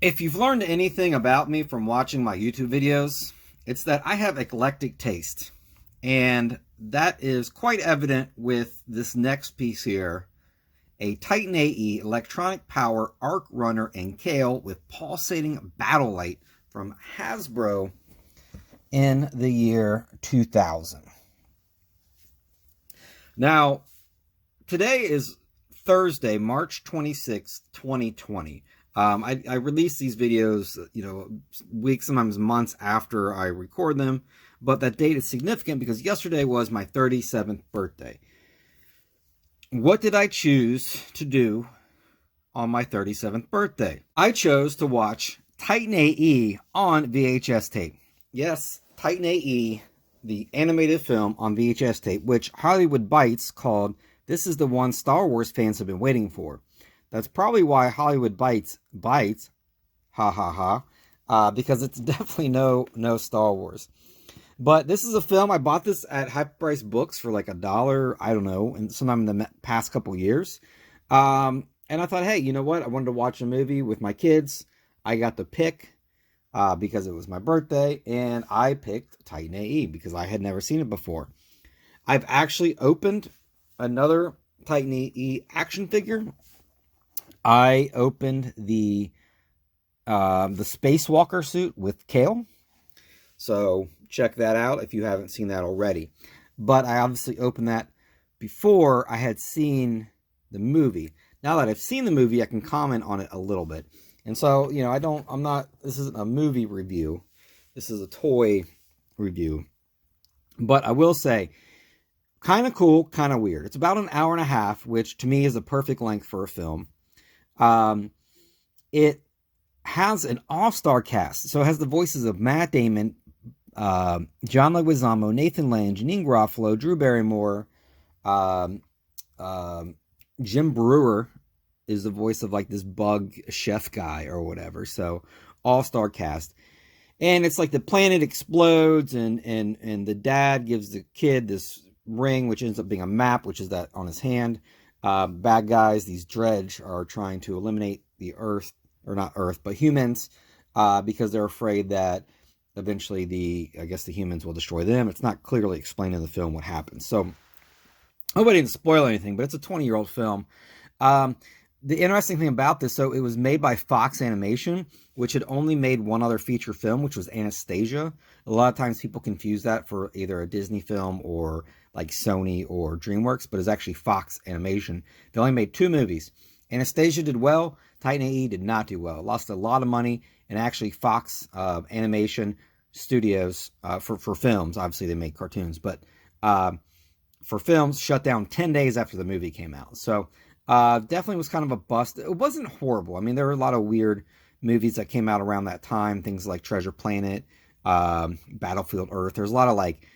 If you've learned anything about me from watching my YouTube videos, it's that I have eclectic taste. And that is quite evident with this next piece here, a Titan A.E electronic power arc runner and Cale with pulsating battle light from Hasbro in the year 2000. Now, today is Thursday, March 26th, 2020. I release these videos, weeks, sometimes months after I record them, but that date is significant because yesterday was my 37th birthday. What did I choose to do on my 37th birthday? I chose to watch Titan A.E on VHS tape. Yes, Titan A.E, the animated film on VHS tape, which Hollywood Bites called "This is the one Star Wars fans have been waiting for." That's probably why Hollywood bites, ha ha ha, because it's definitely no Star Wars. But this is a film, I bought this at half-price books for like $1, I don't know, and sometime in the past couple years. And I thought, hey, you know what? I wanted to watch a movie with my kids. I got to pick because it was my birthday, and I picked Titan A.E because I had never seen it before. I've actually opened another Titan A.E action figure. I opened the Spacewalker suit with Cale. So check that out if you haven't seen that already. But I obviously opened that before I had seen the movie. Now that I've seen the movie, I can comment on it a little bit. And so, this isn't a movie review. This is a toy review. But I will say, kind of cool, kind of weird. It's about an hour and a half, which to me is a perfect length for a film. It has an all-star cast. So it has the voices of Matt Damon, John Leguizamo, Nathan Lane, Janine Garofalo, Drew Barrymore, Jim Brewer is the voice of like this bug chef guy or whatever. So all-star cast. And it's like the planet explodes and the dad gives the kid this ring, which ends up being a map, which is that on his hand. Bad guys, these Dredge, are trying to eliminate the Earth, or not Earth, but humans, because they're afraid that eventually the humans will destroy them. It's not clearly explained in the film what happens. So, I hope I didn't spoil anything, but it's a 20-year-old film. The interesting thing about this, so it was made by Fox Animation, which had only made one other feature film, which was Anastasia. A lot of times people confuse that for either a Disney film or like Sony or DreamWorks, but it's actually Fox Animation. They only made 2 movies. Anastasia did well. Titan A.E did not do well. It lost a lot of money, and actually Fox Animation Studios, for films, obviously they make cartoons, but for films, shut down 10 days after the movie came out. So definitely was kind of a bust. It wasn't horrible. I mean, there were a lot of weird movies that came out around that time, things like Treasure Planet, Battlefield Earth. There's a lot of like,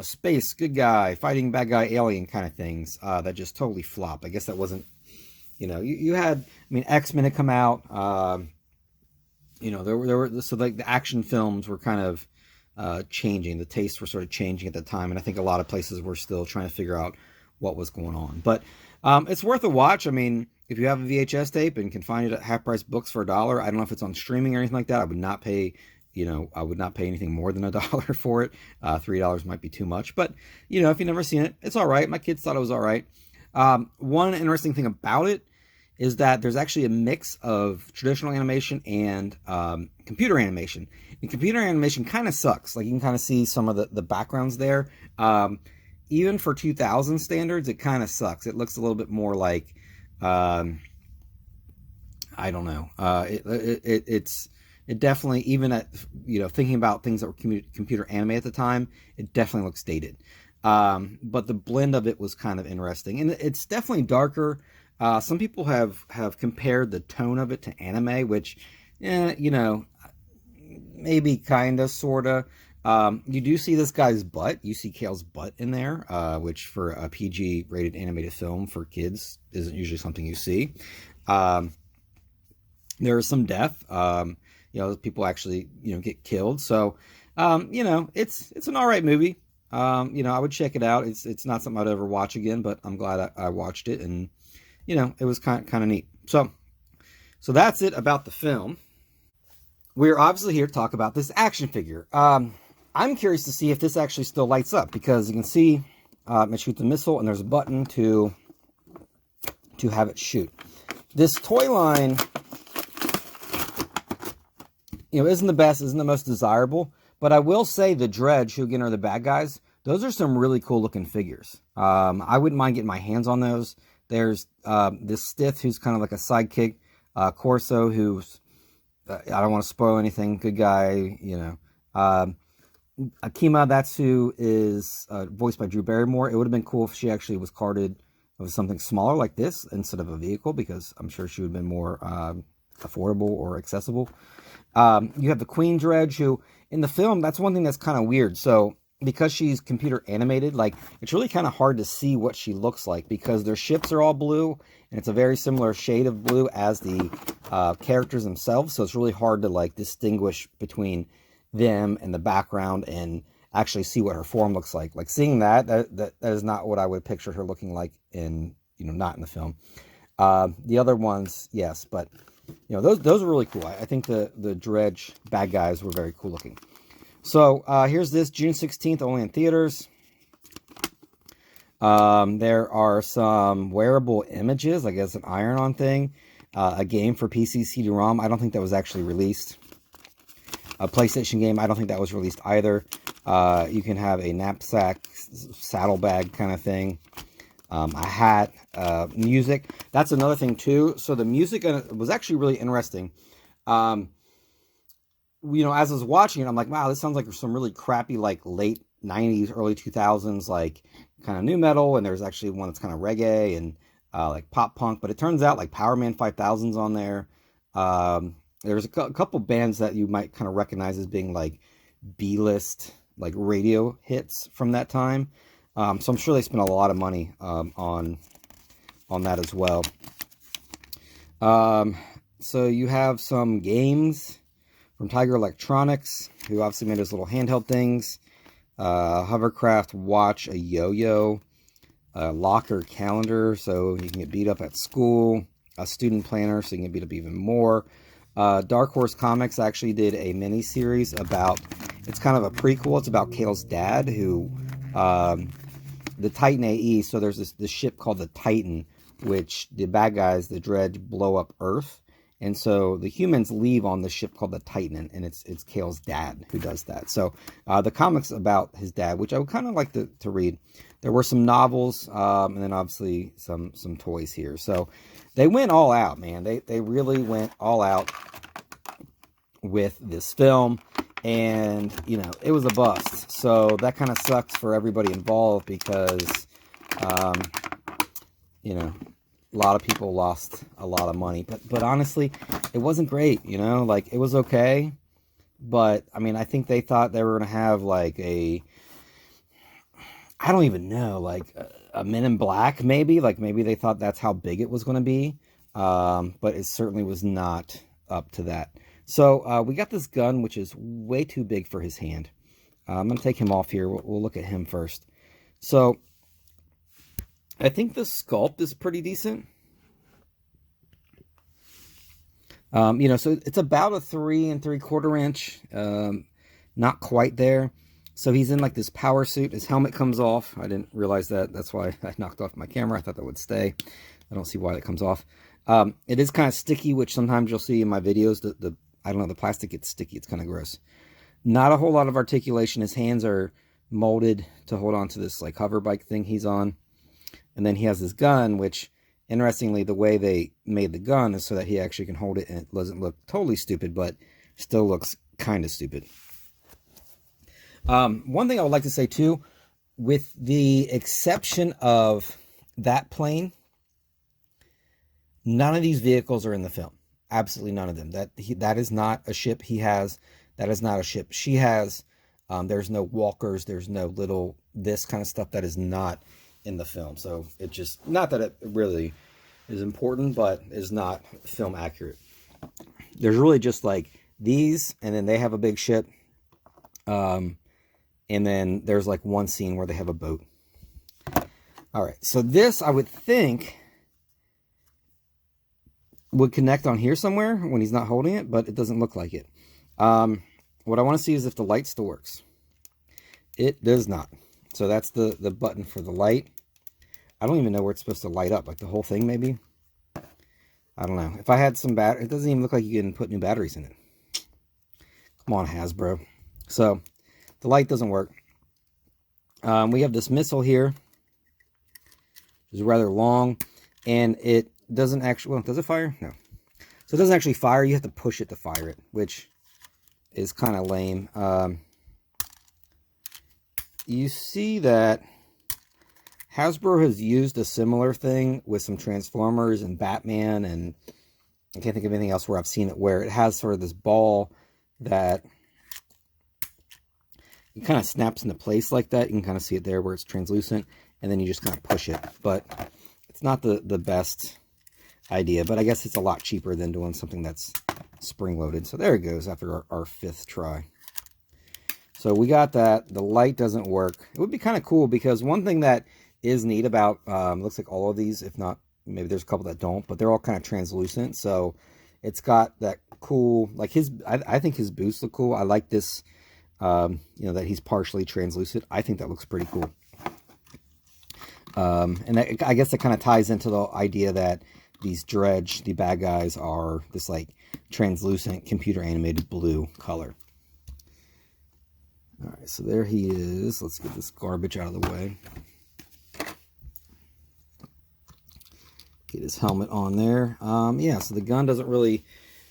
space, good guy, fighting bad guy, alien kind of things that just totally flopped. I guess that wasn't, you had, X-Men had come out, there were, so like the action films were kind of changing. The tastes were sort of changing at the time, and I think a lot of places were still trying to figure out what was going on. But it's worth a watch. I mean, if you have a VHS tape and can find it at half-price books for $1, I don't know if it's on streaming or anything like that. I would not pay, anything more than $1 for it. $3 might be too much. But, if you've never seen it, it's all right. My kids thought it was all right. One interesting thing about it is that there's actually a mix of traditional animation and computer animation. And computer animation kind of sucks. Like, you can kind of see some of the backgrounds there. Even for 2000 standards, it kind of sucks. It looks a little bit more like, I don't know. It definitely, even at, thinking about things that were computer anime at the time, it definitely looks dated. But the blend of it was kind of interesting. And it's definitely darker. Some people have compared the tone of it to anime, which, maybe kind of, sort of. You do see this guy's butt. You see Cale's butt in there, which for a PG-rated animated film for kids isn't usually something you see. There is some death. People actually, get killed. So, it's an all right movie. I would check it out. It's not something I'd ever watch again, but I'm glad I watched it, and it was kind of neat. So that's it about the film. we're obviously here to talk about this action figure. I'm curious to see if this actually still lights up, because you can see it shoots a missile, and there's a button to have it shoot. This toy line, isn't the best, isn't the most desirable, but I will say the Dredge, who again are the bad guys, those are some really cool looking figures. I wouldn't mind getting my hands on those. There's this Stith, who's kind of like a sidekick, Corso, who's, I don't want to spoil anything, good guy, Akima, that's who is voiced by Drew Barrymore. It would have been cool if she actually was carded with something smaller like this instead of a vehicle, because I'm sure she would have been more affordable or accessible. You have the Queen Dredge, who in the film, that's one thing that's kind of weird. So because she's computer animated, like, it's really kind of hard to see what she looks like, because their ships are all blue, and it's a very similar shade of blue as the characters themselves. So it's really hard to like distinguish between them and the background and actually see what her form looks like. Like, seeing that is not what I would picture her looking like in, not in the film. The other ones, yes, but those are really cool. I think the Dredge bad guys were very cool looking. So here's this, June 16th, only in theaters. There are some wearable images, I guess an iron-on thing, a game for PC CD-ROM. I don't think that was actually released. A PlayStation game, I don't think that was released either. You can have a knapsack, saddlebag kind of thing. A hat, music. That's another thing too. So the music was actually really interesting. As I was watching it, I'm like, wow, this sounds like some really crappy, like, late 90s, early 2000s, like, kind of new metal, and there's actually one that's kind of reggae and, like, pop punk, but it turns out, like, Power Man 5000's on there. There's a couple bands that you might kind of recognize as being, like, B-list, like, radio hits from that time. So I'm sure they spent a lot of money, on that as well. So you have some games from Tiger Electronics, who obviously made those little handheld things. Hovercraft watch, a yo-yo, a locker calendar, so you can get beat up at school, a student planner, so you can get beat up even more. Dark Horse Comics actually did a mini-series about, it's kind of a prequel, it's about Cale's dad, who, the Titan A.E, so there's this ship called the Titan, which the bad guys, the Dredge, blow up Earth. And so the humans leave on the ship called the Titan, and it's Cale's dad who does that. So the comics about his dad, which I would kind of like to read. There were some novels, and then obviously some toys here. So they went all out, man. They really went all out with this film, and it was a bust. So that kind of sucks for everybody involved, because a lot of people lost a lot of money, but honestly, it wasn't great, like, it was okay, but, I mean, I think they thought they were going to have, like, I don't even know, like, a Men in Black, maybe, like, maybe they thought that's how big it was going to be, but it certainly was not up to that. So, we got this gun, which is way too big for his hand. I'm going to take him off here. We'll look at him first. So, I think the sculpt is pretty decent. So it's about a 3 3/4 inch, not quite there. So he's in like this power suit. His helmet comes off. I didn't realize that. That's why I knocked off my camera. I thought that would stay. I don't see why that comes off. It is kind of sticky, which sometimes you'll see in my videos. I don't know, the plastic gets sticky. It's kind of gross. Not a whole lot of articulation. His hands are molded to hold on to this like hover bike thing he's on. And then he has this gun, which, interestingly, the way they made the gun is so that he actually can hold it and it doesn't look totally stupid, but still looks kind of stupid. One thing I would like to say, too, with the exception of that plane, none of these vehicles are in the film. Absolutely none of them. That is not a ship he has. That is not a ship she has. There's no walkers. There's no little this kind of stuff that is not in the film. So it just, not that it really is important, but is not film accurate. There's really just like these, and then they have a big ship. And then there's like one scene where they have a boat. All right. So this, I would think, would connect on here somewhere when he's not holding it, but it doesn't look like it. What I want to see is if the light still works. It does not. So that's the button for the light. I don't even know where it's supposed to light up. Like the whole thing, maybe? I don't know. If I had some it doesn't even look like you can put new batteries in it. Come on, Hasbro. So the light doesn't work. We have this missile here. It's rather long, and it doesn't actually, well, does it fire? No. So it doesn't actually fire. You have to push it to fire it, which is kind of lame. You see that Hasbro has used a similar thing with some Transformers and Batman, and I can't think of anything else where I've seen it, where it has sort of this ball that it kind of snaps into place like that. You can kind of see it there where it's translucent, and then you just kind of push it. But it's not the best idea, but I guess it's a lot cheaper than doing something that's spring-loaded. So there it goes after our 5th try. So we got that. The light doesn't work. It would be kind of cool because one thing that is neat about, looks like all of these, if not, maybe there's a couple that don't, but they're all kind of translucent. So it's got that cool, like I think his boots look cool. I like this, you know, that he's partially translucent. I think that looks pretty cool. And that, I guess that kind of ties into the idea that these Dredge, the bad guys, are this like translucent computer animated blue color. All right, so there he is. Let's get this garbage out of the way. Get his helmet on there. Yeah, so the gun doesn't really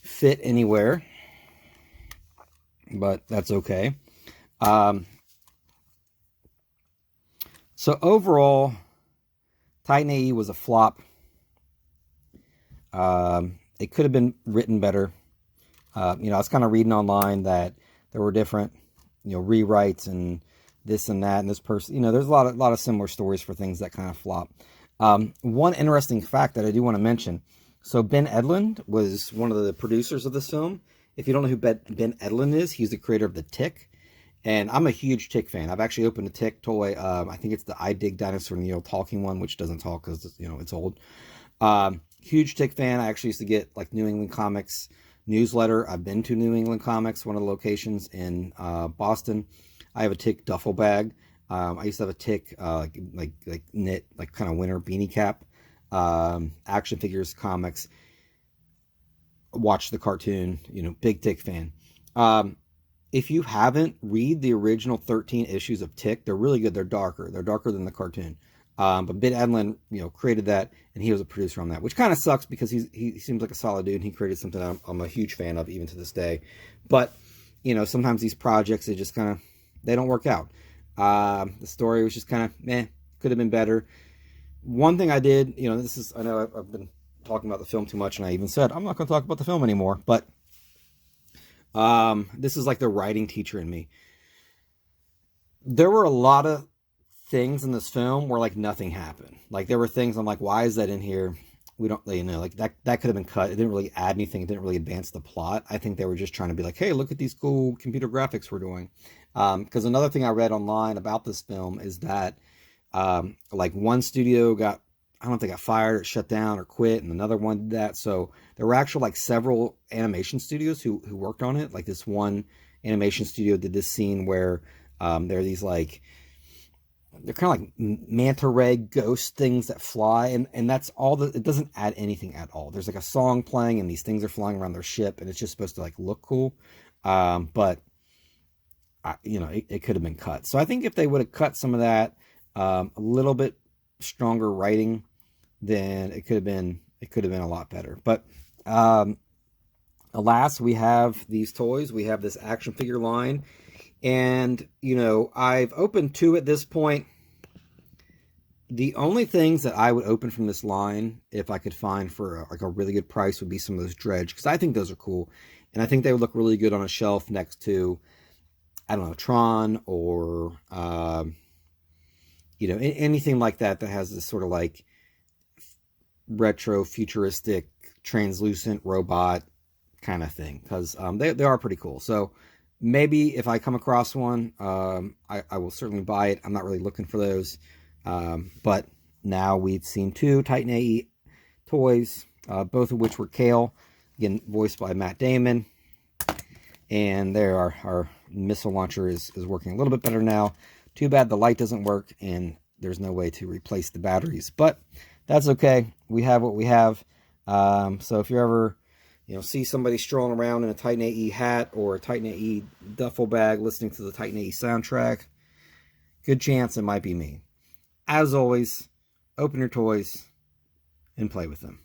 fit anywhere, but that's okay. So overall, Titan A.E was a flop. It could have been written better. You know, I was kind of reading online that there were different, you know, rewrites and this and that, and this person, you know, there's a lot of similar stories for things that kind of flop. One interesting fact that I do want to mention. So Ben Edlund was one of the producers of this film. If you don't know who Ben Edlund is, he's the creator of the Tick. And I'm a huge Tick fan. I've actually opened a Tick toy. I think it's the I Dig Dinosaur Neil talking one, which doesn't talk because, you know, it's old. Huge Tick fan. I actually used to get like New England Comics newsletter. I've been to New England Comics, one of the locations in Boston. I have a Tick duffel bag. I used to have a Tick like knit, like kind of winter beanie cap. Action figures, comics. Watch the cartoon. You know, big Tick fan. If you haven't, read the original 13 issues of Tick. They're really good. They're darker. They're darker than the cartoon. But Ben Edlund, you know, created that, and he was a producer on that, which kind of sucks because he seems like a solid dude, and he created something I'm a huge fan of even to this day. But, you know, sometimes these projects, they just kind of, they don't work out. The story was just kind of, meh, could have been better. One thing I did, you know, I know I've been talking about the film too much, and I even said, I'm not going to talk about the film anymore, but this is like the writing teacher in me. There were a lot of things in this film where like nothing happened. Like there were things I'm like, why is that in here? We don't, you know, like that could have been cut. It didn't really add anything. It didn't really advance the plot. I think they were just trying to be like, hey, look at these cool computer graphics we're doing. Because another thing I read online about this film is that like one studio got, I don't know if they got fired or shut down or quit, and another one did that. So there were actually like several animation studios who worked on it. Like this one animation studio did this scene where there are these like, they're kind of like manta ray ghost things that fly, and that's all. It doesn't add anything at all. There's like a song playing, and these things are flying around their ship, and it's just supposed to like look cool. But you know, it could have been cut. So I think if they would have cut some of that, a little bit stronger writing, then it could have been a lot better. But alas, we have these toys. We have this action figure line. And, you know, I've opened 2 at this point. The only things that I would open from this line, if I could find for like a really good price, would be some of those Dredge, because I think those are cool. And I think they would look really good on a shelf next to, I don't know, Tron or, you know, anything like that that has this sort of like retro, futuristic, translucent robot kind of thing, because they are pretty cool. So maybe if I come across one, I will certainly buy it. I'm not really looking for those. But now we've seen 2 Titan A.E. toys, both of which were Cale, again, voiced by Matt Damon. And there, our missile launcher is working a little bit better now. Too bad the light doesn't work and there's no way to replace the batteries, but that's okay. We have what we have. So if you ever, see somebody strolling around in a Titan A.E hat or a Titan A.E duffel bag listening to the Titan A.E soundtrack, good chance it might be me. As always, open your toys and play with them.